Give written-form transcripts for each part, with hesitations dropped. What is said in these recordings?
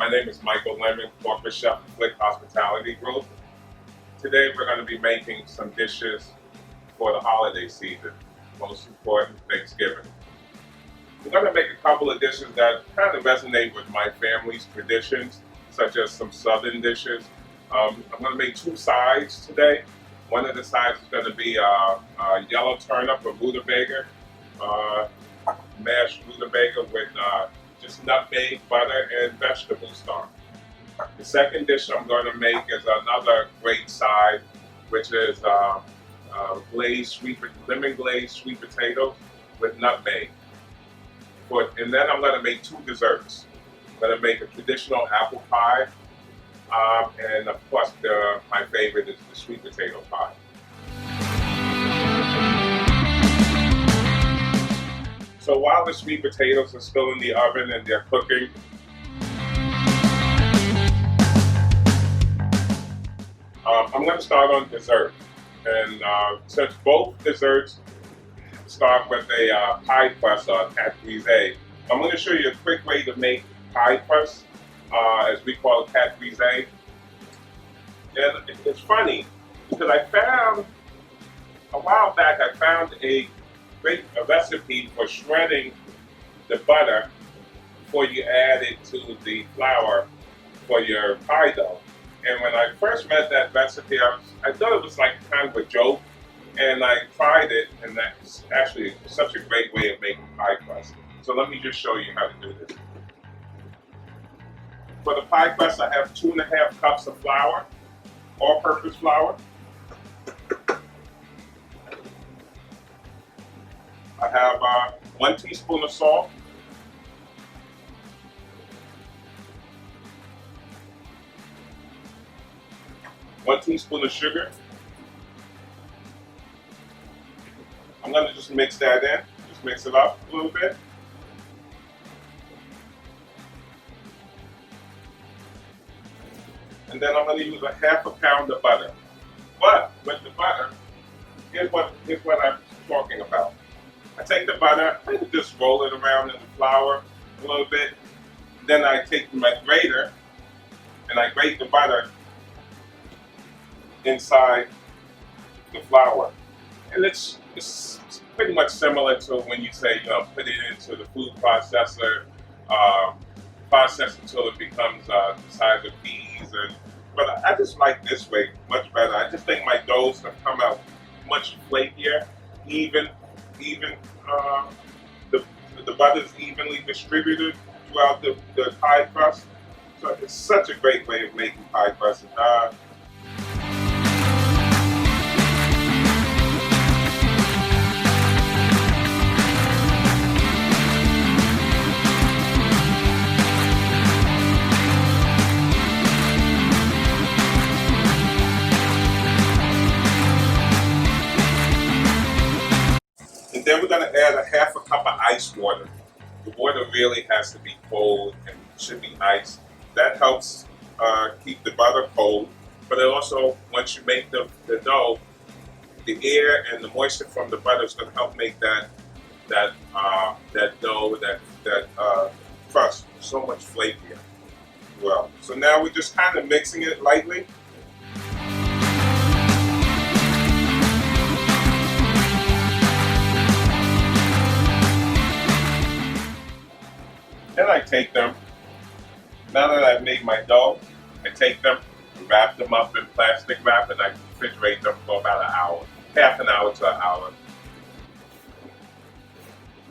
My name is Michael Lemon, corporate chef of Flik Hospitality Group. Today we're going to be making some dishes for the holiday season, most important, Thanksgiving. We're going to make a couple of dishes that kind of resonate with my family's traditions, such as some southern dishes. I'm going to make two sides today. One of the sides is going to be a yellow turnip or rutabaga, mashed rutabaga with just nutmeg, butter, and vegetable stock. The second dish I'm going to make is another great side, which is lemon glazed sweet potatoes with nutmeg. And then I'm going to make two desserts. I'm going to make a traditional apple pie, and of course my favorite is the sweet potato pie. So while the sweet potatoes are still in the oven and they're cooking, I'm going to start on dessert. And since both desserts start with a pie crust or pâte brisée, I'm going to show you a quick way to make pie crust, as we call it, pâte brisée. And it's funny because a while back I found a recipe for shredding the butter before you add it to the flour for your pie dough. And when I first read that recipe, I thought it was like kind of a joke, and I tried it, and that's actually such a great way of making pie crust. So let me just show you how to do this. For the pie crust, I have 2.5 cups of flour, all-purpose flour. I have 1 teaspoon of salt, 1 teaspoon of sugar. I'm going to just mix that in, just mix it up a little bit. And then I'm going to use a 1/2 pound of butter. But with the butter, here's what I'm talking about. I take the butter, I just roll it around in the flour a little bit. Then I take my grater and I grate the butter inside the flour. And it's pretty much similar to when you say, put it into the food processor, process until it becomes the size of peas. But I just like this way much better. I just think my doughs have come out much flakier, even. The butter's evenly distributed throughout the pie crust. So it's such a great way of making pie crust. And then we're going to add a 1/2 cup of ice water. The water really has to be cold and should be ice. That helps keep the butter cold. But it also, once you make the dough, the air and the moisture from the butter is going to help make that dough, that crust so much flakier. Well, so now we're just kind of mixing it lightly. Then I take them, now that I've made my dough, I take them, wrap them up in plastic wrap, and I refrigerate them for about an hour, half an hour to an hour.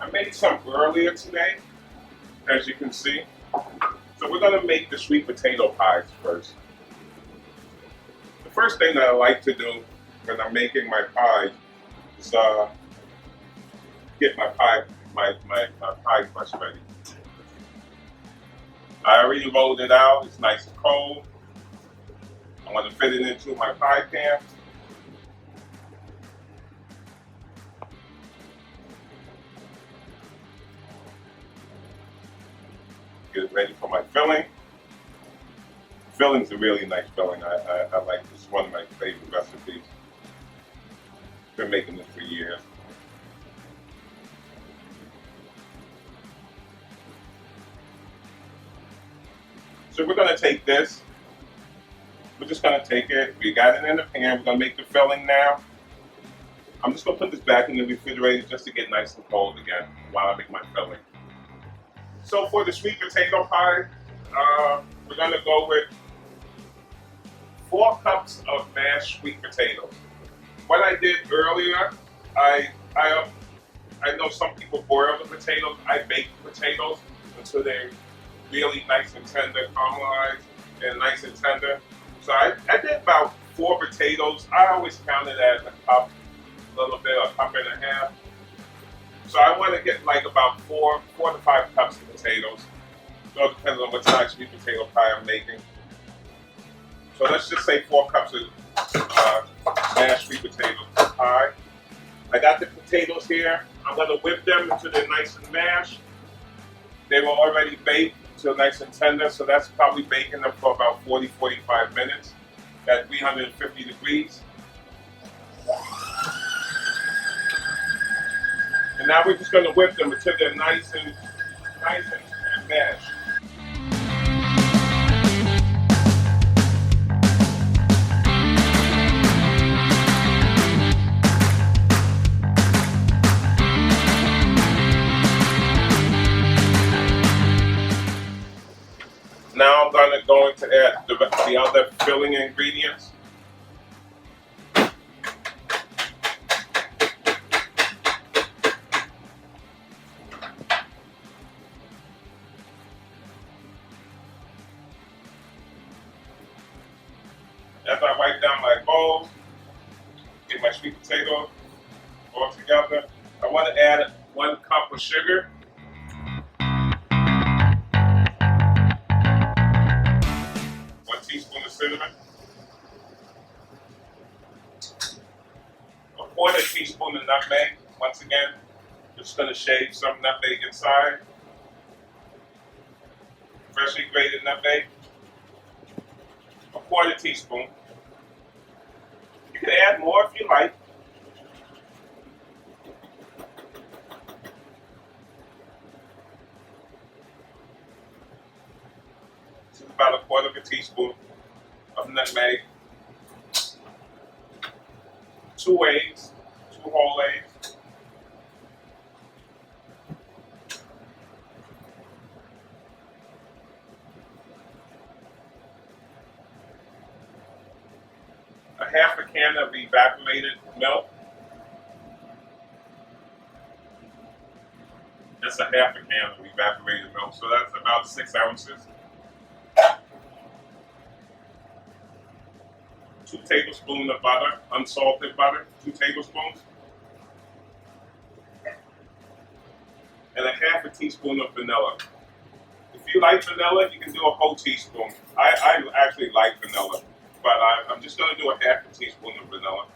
I made some earlier today, as you can see. So we're going to make the sweet potato pies first. The first thing that I like to do when I'm making my pies is get my pie crust ready. I already rolled it out, it's nice and cold. I'm going to fit it into my pie pan. Get it ready for my filling. Filling's a really nice filling. I like this, one of my favorite recipes. Been making this for years. So we're gonna take this. We're just gonna take it. We got it in the pan. We're gonna make the filling now. I'm just gonna put this back in the refrigerator just to get nice and cold again while I make my filling. So for the sweet potato pie, we're gonna go with 4 cups of mashed sweet potatoes. What I did earlier, I know some people boil the potatoes. I bake the potatoes until they're really nice and tender, caramelized and nice and tender. So I did about 4 potatoes. I always count it as a cup, a little bit, a cup and a half. So I want to get like about 4 to 5 cups of potatoes. So it depends on what size sweet potato pie I'm making. So let's just say 4 cups of mashed sweet potato pie. I got the potatoes here. I'm going to whip them until they're nice and mashed. They were already baked until nice and tender, so that's probably baking them for about 40-45 minutes at 350 degrees. And now we're just going to whip them until they're nice and mashed. Now I'm going to add the other filling ingredients. As I wipe down my bowl, get my sweet potato all together, I want to add 1 cup of sugar. 1 teaspoon of cinnamon, 1/4 teaspoon of nutmeg. Once again, just going to shave some nutmeg inside. Freshly grated nutmeg, 1/4 teaspoon. You can add more if you like. This is about 1/4 teaspoon of nutmeg. 2 eggs, 2 whole eggs. A 1/2 can of evaporated milk. That's a 1/2 can of evaporated milk, so that's about 6 ounces. 2 tablespoons of butter, unsalted butter, 2 tablespoons. And a 1/2 teaspoon of vanilla. If you like vanilla, you can do a whole teaspoon. I actually like vanilla, but I'm just going to do a 1/2 teaspoon of vanilla.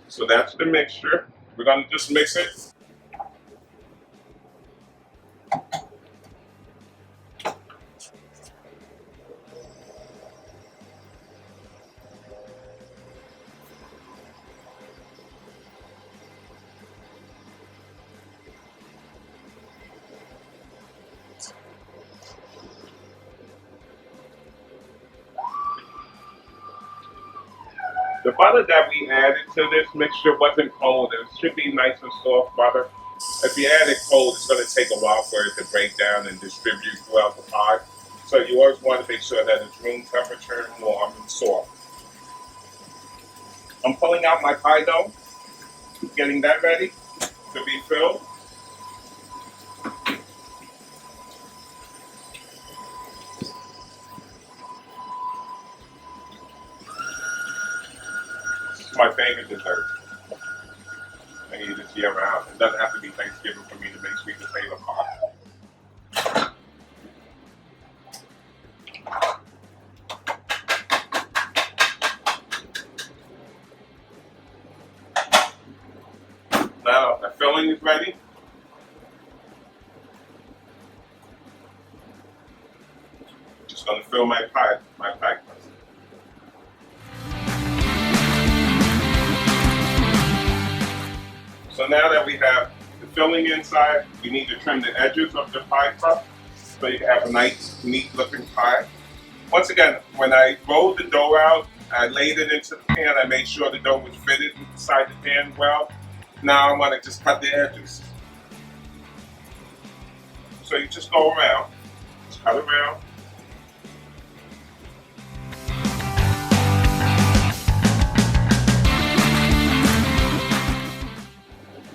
So that's the mixture. We're going to just mix it. The butter that we added to this mixture wasn't cold. It should be nice and soft butter. If you add it cold, it's going to take a while for it to break down and distribute throughout the pie. So you always want to make sure that it's room temperature, warm, and soft. I'm pulling out my pie dough, getting that ready to be filled. This is my favorite dessert. I eat this year round. It doesn't have to be Thanksgiving for me to make sweet potato pie. my pie crust. So now that we have the filling inside, we need to trim the edges of the pie crust so you can have a nice, neat looking pie. Once again, when I rolled the dough out, I laid it into the pan. I made sure the dough was fitted inside the pan well. Now I want to just cut the edges. So you just go around, just cut around.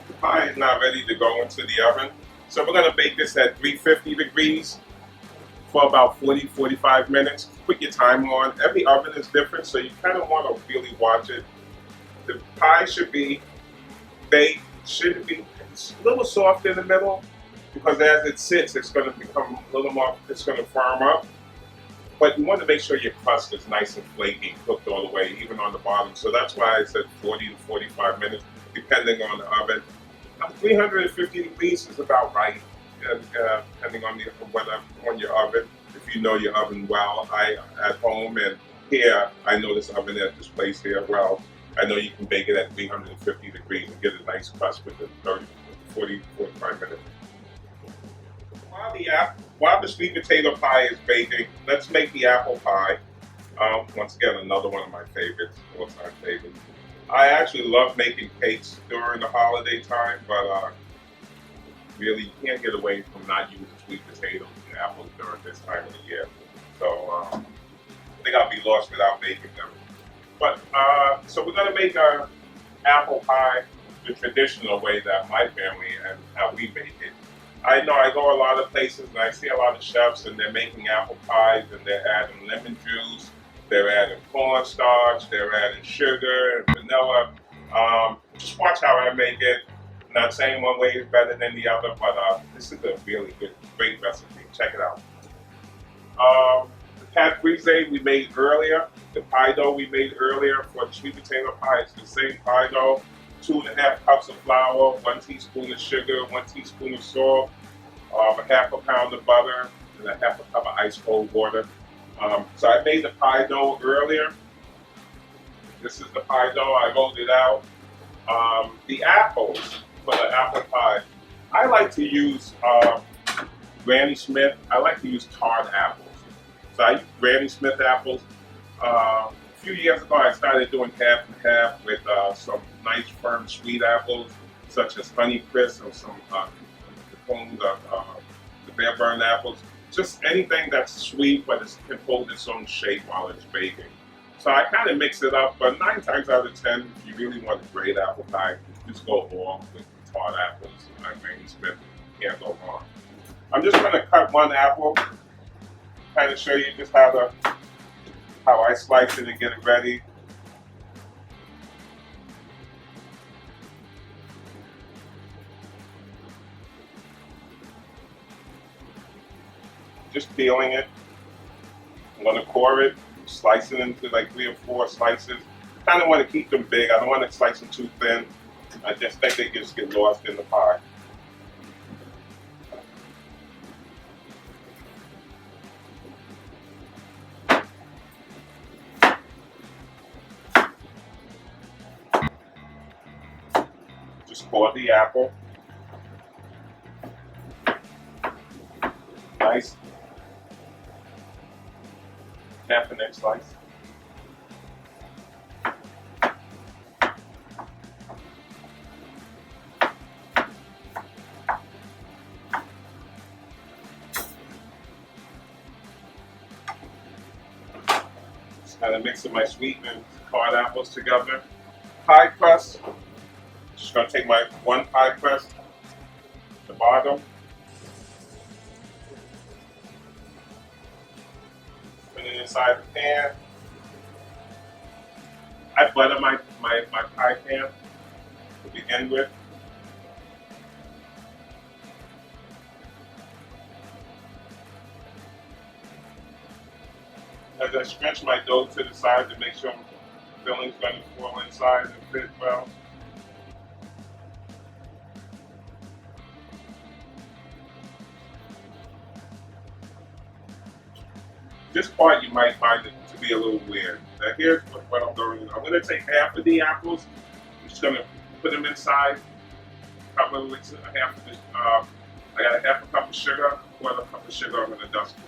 The pie is now ready to go into the oven. So we're going to bake this at 350 degrees for about 40-45 minutes. Put your time on. Every oven is different, so you kind of want to really watch it. The pie should be baked, should be a little soft in the middle, because as it sits, it's going to become a little more, it's going to firm up. But you want to make sure your crust is nice and flaky, cooked all the way, even on the bottom. So that's why I said 40 to 45 minutes, depending on the oven. 350 degrees is about right, depending on your oven. If you know your oven well, I at home and here, I know this oven at this place here well. I know you can bake it at 350 degrees and get a nice crust within 45 minutes. While the sweet potato pie is baking, let's make the apple pie. Once again, another one of my favorites, all-time favorites. I actually love making cakes during the holiday time, but really you can't get away from not using sweet potatoes and apples during this time of the year. So I think I'll be lost without making them. But so we're going to make our apple pie the traditional way that my family and how we make it. I know I go a lot of places and I see a lot of chefs and they're making apple pies and they're adding lemon juice, they're adding cornstarch, they're adding sugar and vanilla. Just watch how I make it. I'm not saying one way is better than the other, but this is a really great recipe. Check it out. The pâte brisée we made earlier, the pie dough we made earlier for the sweet potato pie, it's the same pie dough. 2.5 cups of flour, 1 teaspoon of sugar, 1 teaspoon of salt, a half a pound of butter, and a half a cup of ice cold water. So I made the pie dough earlier. This is the pie dough. I rolled it out. The apples for the apple pie, I like to use Granny Smith. I like to use tart apples. So I use Granny Smith apples. A few years ago, I started doing half and half with some nice firm sweet apples, such as Honey Crisp or some the Bearburn apples. Just anything that's sweet, but it can hold its own shape while it's baking. So I kind of mix it up, but 9 times out of 10, if you really want a great apple pie, just go all with tart apples. Granny Smith, can't go wrong. I'm just going to cut one apple, kind of show you just how I slice it and get it ready. Just peeling it. I'm going to core it, slice it into like 3 or 4 slices. Kind of want to keep them big. I don't want to slice them too thin. I just think they just get lost in the pie. Just core the apple. Nice. Half an inch slice. Just kind of mixing my sweetened and hard apples together. Pie crust. Just gonna take my 1 pie crust, the bottom. Put it inside the pan. I butter my pie pan to begin with. As I stretch my dough to the side to make sure the filling's going to fall inside and fit well. This part you might find it to be a little weird. Now here's what I'm going to do. I'm going to take half of the apples. I'm just going to put them inside. Cover it with half of this. I got a half a cup of sugar. 1/4 cup of sugar. I'm going to dust it.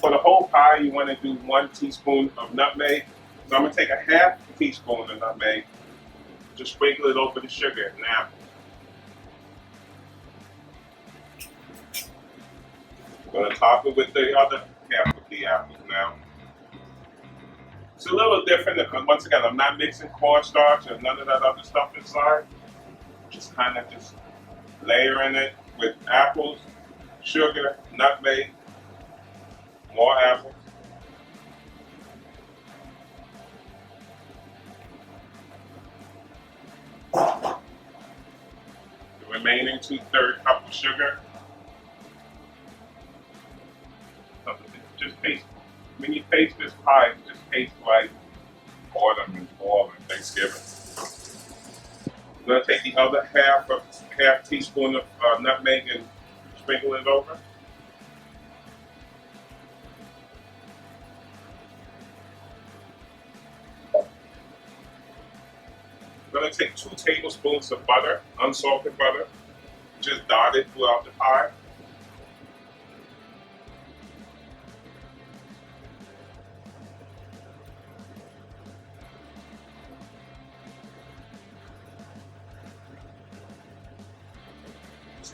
For the whole pie, you want to do 1 teaspoon of nutmeg. So I'm going to take a half teaspoon of nutmeg. Just sprinkle it over the sugar now. I'm going to top it with the other half of the apples now. It's a little different. Once again, I'm not mixing cornstarch and none of that other stuff inside. Just kind of just layering it with apples, sugar, nutmeg, more apples. The remaining 2/3 cup of sugar. Just taste. When you taste this pie, it just tastes like autumn and fall and Thanksgiving. I'm going to take the other half teaspoon of nutmeg and sprinkle it over. I'm going to take 2 tablespoons of butter, unsalted butter, just dot it throughout the pie.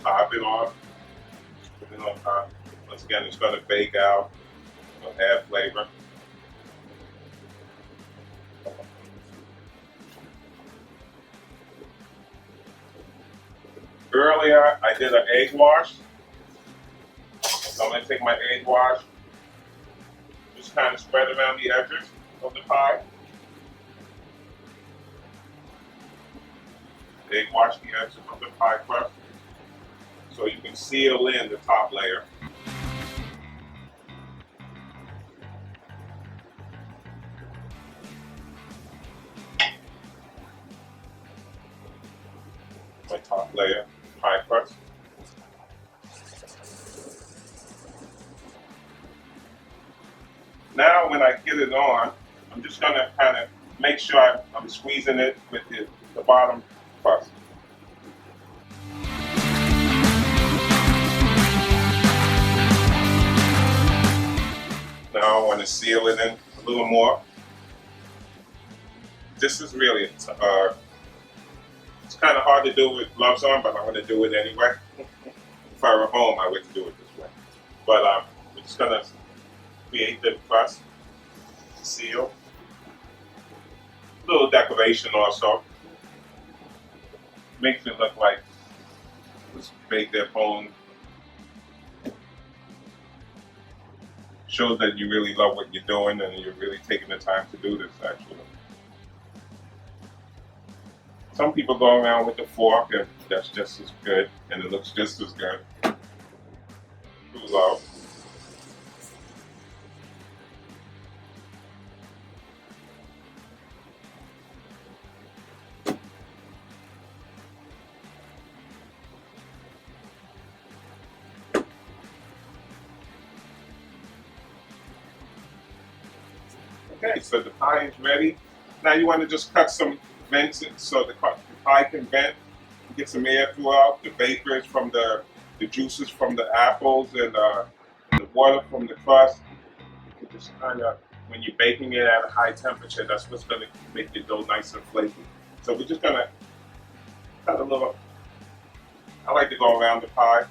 Top it off, put it on top. Once again, it's going to bake out, it'll add flavor. Earlier, I did an egg wash. So I'm going to take my egg wash, just kind of spread around the edges of the pie. Egg wash the edges of the pie crust, so you can seal in the top layer. My top layer, pie crust. Now when I get it on, I'm just going to kind of make sure I'm squeezing it with the bottom crust. Now I want to seal it in a little more. This is really, it's kind of hard to do with gloves on, but I'm going to do it anyway. If I were home, I would do it this way. But we're just going to create the crust, seal. A little decoration also. Makes it look like it was baked at home. Shows that you really love what you're doing and you're really taking the time to do this, actually. Some people go around with the fork and that's just as good and it looks just as good. True love. Okay, so the pie is ready. Now you want to just cut some vents so the pie can vent, get some air throughout. The vapors from the juices from the apples and the water from the crust. You just kind of, when you're baking it at a high temperature, that's what's going to make the dough nice and flaky. So we're just going to cut a little. I like to go around the pie.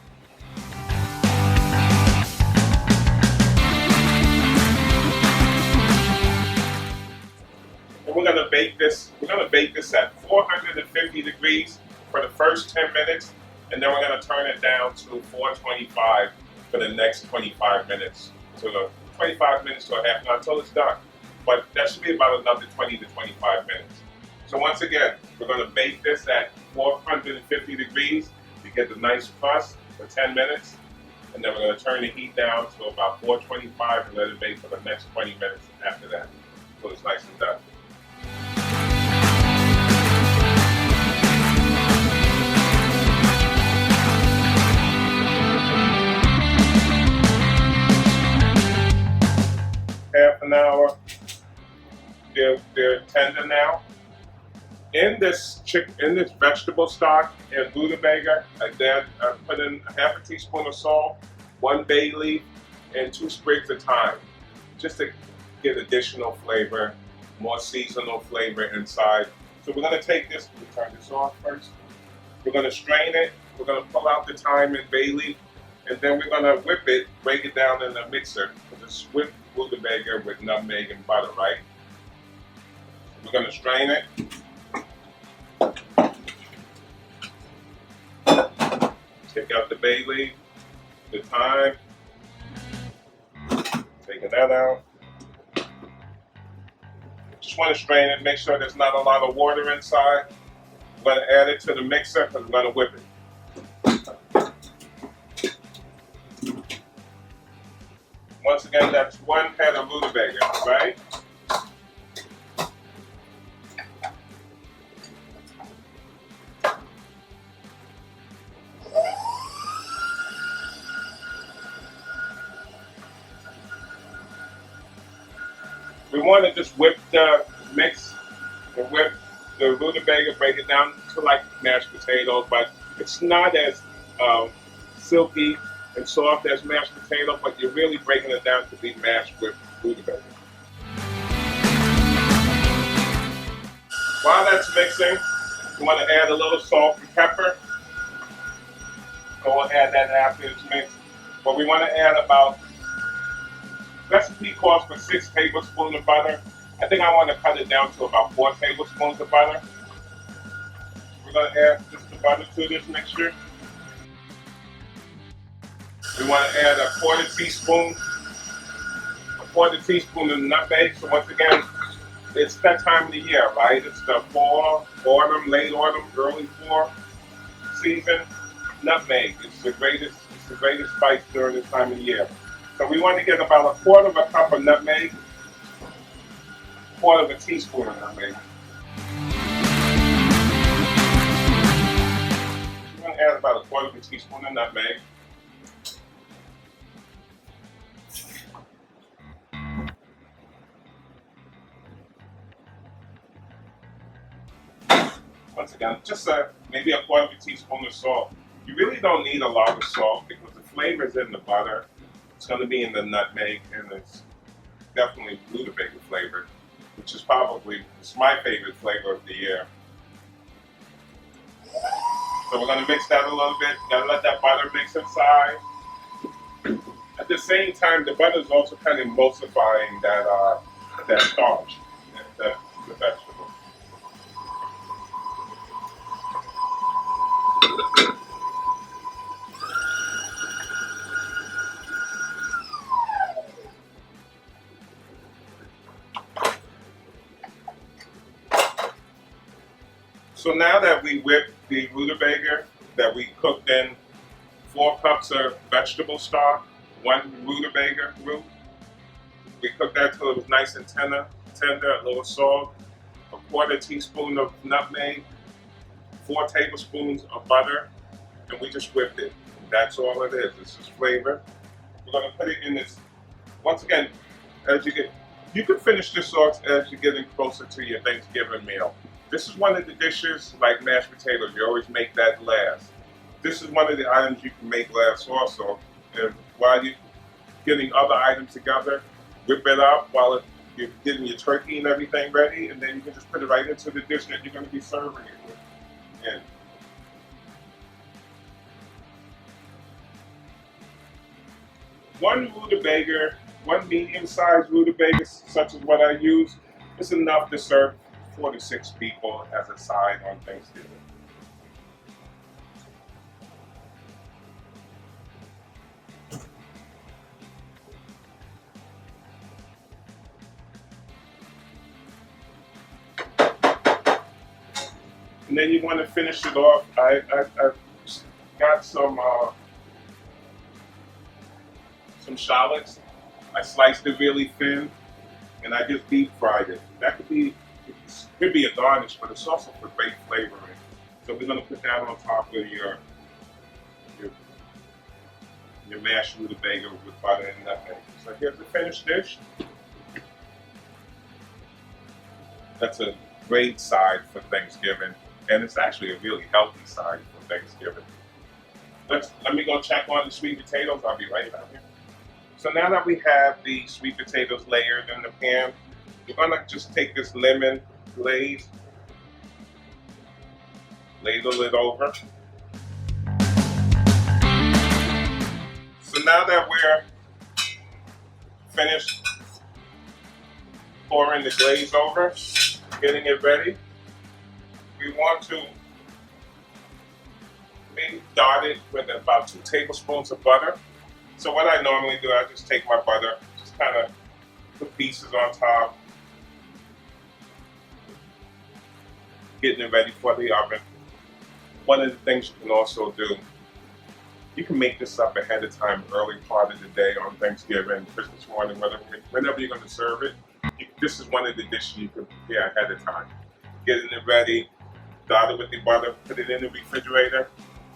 We're going to bake this. We're going to bake this at 450 degrees for the first 10 minutes, and then we're going to turn it down to 425 for the next 25 minutes. So the 25 minutes to a half an hour until it's done. But that should be about another 20 to 25 minutes. So once again, we're going to bake this at 450 degrees to get the nice crust for 10 minutes, and then we're going to turn the heat down to about 425 and let it bake for the next 20 minutes after that. So it's nice and done. they're tender now. In this vegetable stock and rutabaga, I put in a half a teaspoon of salt, 1 bay leaf, and 2 sprigs of thyme, just to get additional flavor, more seasonal flavor inside. So we're going to take this, we'll turn this off first. We're going to strain it, we're going to pull out the thyme and bay leaf, and then we're going to whip it, break it down in a mixer, because it's whipped rutabaga with nutmeg and butter, right? We're going to strain it. Take out the bay leaf, the thyme, taking that out. Just want to strain it, make sure there's not a lot of water inside. We're going to add it to the mixer because we're going to whip it. Once again, that's 1 head of rutabaga, right? We want to just whip the mix, and whip the rutabaga, break it down to like mashed potatoes, but it's not as silky and soft as mashed potato, but you're really breaking it down to be mashed with rutabaga. While that's mixing, you want to add a little salt and pepper. Go add that after it's mixed. But we want to add about, recipe calls for 6 tablespoons of butter. I think I want to cut it down to about 4 tablespoons of butter. We're going to add just the butter to this mixture. We want to add a quarter teaspoon of nutmeg. So once again, it's that time of the year, right? It's the fall, autumn, late autumn, early fall season. Nutmeg is the greatest spice during this time of the year. So we want to get about 1/4 cup of nutmeg, 1/4 teaspoon of nutmeg. We're going to add about 1/4 teaspoon of nutmeg. Once again, just maybe 1/4 teaspoon of salt. You really don't need a lot of salt because the flavor is in the butter. It's going to be in the nutmeg, and it's definitely rutabaga flavored, which is it's my favorite flavor of the year. So we're going to mix that a little bit. Got to let that butter mix inside. At the same time, the butter is also kind of emulsifying that starch, the vegetable. So now that we whipped the rutabaga, that we cooked in 4 cups of vegetable stock, 1 rutabaga root, we cooked that till it was nice and tender, a little salt, 1/4 teaspoon of nutmeg, 4 tablespoons of butter, and we just whipped it. That's all it is. It's just flavor. We're going to put it in this. Once again, you can finish this off as you're getting closer to your Thanksgiving meal. This is one of the dishes, like mashed potatoes, you always make that last. This is one of the items you can make last also. And while you're getting other items together, whip it up while you're getting your turkey and everything ready, and then you can just put it right into the dish that you're going to be serving it with. And one medium-sized rutabaga, such as what I use, is enough to serve 4 to 6 people as a side on Thanksgiving. And then you want to finish it off. I got some shallots. I sliced it really thin, and I just deep fried it. That could be a garnish, but it's also for great flavoring. So we're going to put that on top of your mashed rutabaga with butter and nutmeg. So here's the finished dish. That's a great side for Thanksgiving, and it's actually a really healthy side for Thanksgiving. Let me go check on the sweet potatoes. I'll be right back here. So now that we have the sweet potatoes layered in the pan, we're gonna just take this lemon glaze, ladle it over. So now that we're finished pouring the glaze over, getting it ready, we want to maybe dot it with about 2 tablespoons of butter. So what I normally do, I just take my butter, just kind of put pieces on top, getting it ready for the oven. One of the things you can also do, you can make this up ahead of time, early part of the day on Thanksgiving, Christmas morning, whenever you're going to serve it. This is one of the dishes you can prepare ahead of time. Getting it ready, dot it with the butter, put it in the refrigerator.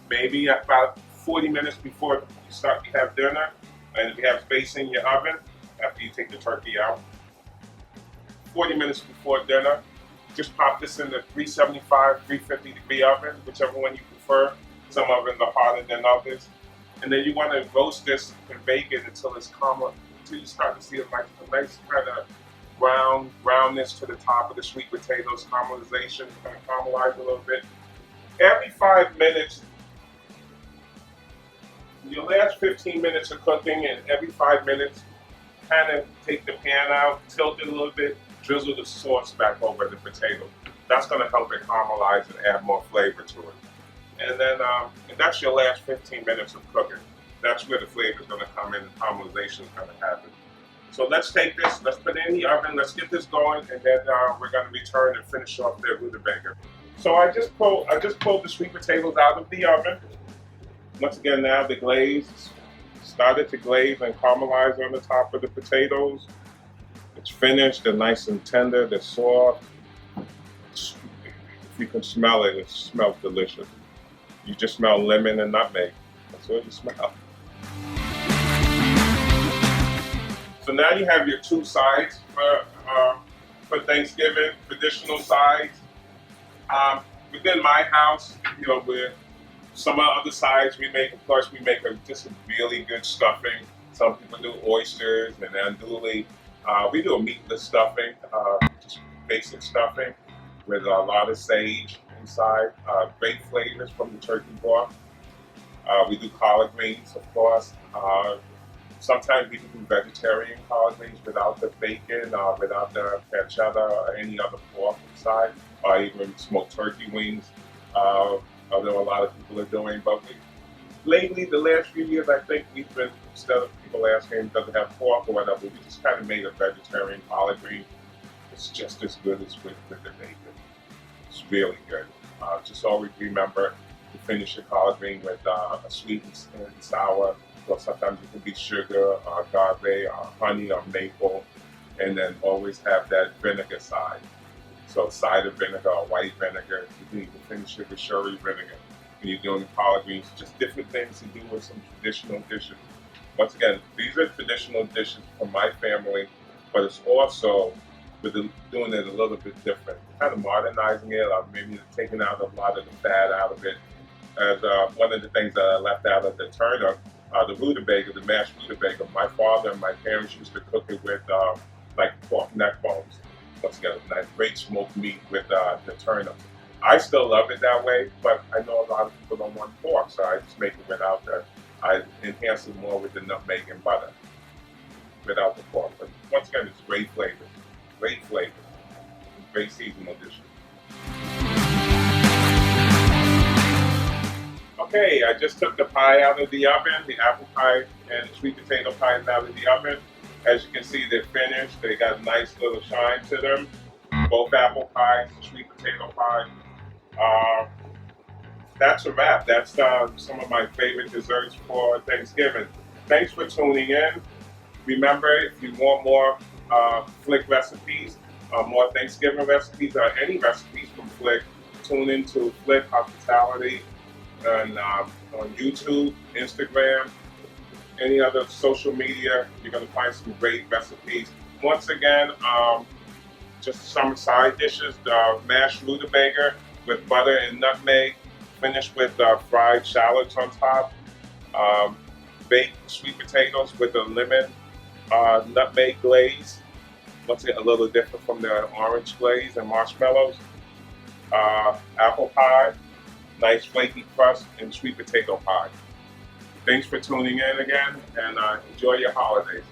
Maybe about 40 minutes before you have dinner, and if you have space in your oven, after you take the turkey out, 40 minutes before dinner, just pop this in the 375, 350 degree oven, whichever one you prefer. Some ovens are harder than others. And then you want to roast this and bake it until it's caramel, until you start to see a nice kind of brownness to the top of the sweet potatoes, caramelization, kind of caramelize a little bit. Every 5 minutes, your last 15 minutes of cooking, and every 5 minutes, kind of take the pan out, tilt it a little bit, drizzle the sauce back over the potato. That's going to help it caramelize and add more flavor to it. And then, and that's your last 15 minutes of cooking. That's where the flavor is going to come in, and caramelization is going to happen. So let's take this, let's put it in the oven, let's get this going, and then we're going to return and finish off the rutabaga. So I just pulled the sweet potatoes out of the oven. Once again, now the glaze started to glaze and caramelize on the top of the potatoes. It's finished, they're nice and tender, they're soft. If you can smell it, it smells delicious. You just smell lemon and nutmeg. That's what you smell. So now you have your 2 sides for Thanksgiving, traditional sides. Within my house, with some other sides we make, of course, we make just a really good stuffing. Some people do oysters and andouille. We do a meatless stuffing, just basic stuffing with a lot of sage inside, great flavors from the turkey broth. We do collard greens, of course. Sometimes we can do vegetarian collard greens without the bacon, without the pancetta or any other pork inside, or even smoked turkey wings. Although a lot of people are doing, but lately, the last few years, I think we've been, instead of people asking does it have pork or whatever, we just kind of made a vegetarian collard green. It's just as good as with the bacon. It's really good. Just always remember to finish your collard green with a sweet and sour. So sometimes it can be sugar, agave, honey, or maple, and then always have that vinegar side. So cider vinegar or white vinegar. You can even finish it with sherry vinegar. When you're doing the collard greens, just different things to do with some traditional dishes. Once again, these are traditional dishes from my family, but it's also doing it a little bit different, kind of modernizing it, or maybe taking out a lot of the fat out of it. As one of the things that I left out of the turnip, the rutabaga, the mashed rutabaga, my father and my parents used to cook it with like pork neck bones. Once again, nice great smoked meat with the turnips. I still love it that way, but I know a lot of people don't want pork, so I just make it without that. I enhance it more with the nutmeg and butter without the pork. But once again, it's great flavor, great seasonal dishes. Okay, I just took the pie out of the oven, the apple pie and the sweet potato pie out of the oven. As you can see, they're finished. They got a nice little shine to them. Both apple pies, sweet potato pie. That's a wrap. That's some of my favorite desserts for Thanksgiving. Thanks for tuning in. Remember, if you want more Flik recipes, more Thanksgiving recipes, or any recipes from Flik, tune into Flik Hospitality on YouTube, Instagram, any other social media. You're going to find some great recipes. Once again, just some side dishes, mashed rutabaga with butter and nutmeg, finished with fried shallots on top, baked sweet potatoes with a lemon nutmeg glaze. Once again, a little different from the orange glaze and marshmallows. Apple pie, nice flaky crust, and sweet potato pie. Thanks for tuning in again, and enjoy your holidays.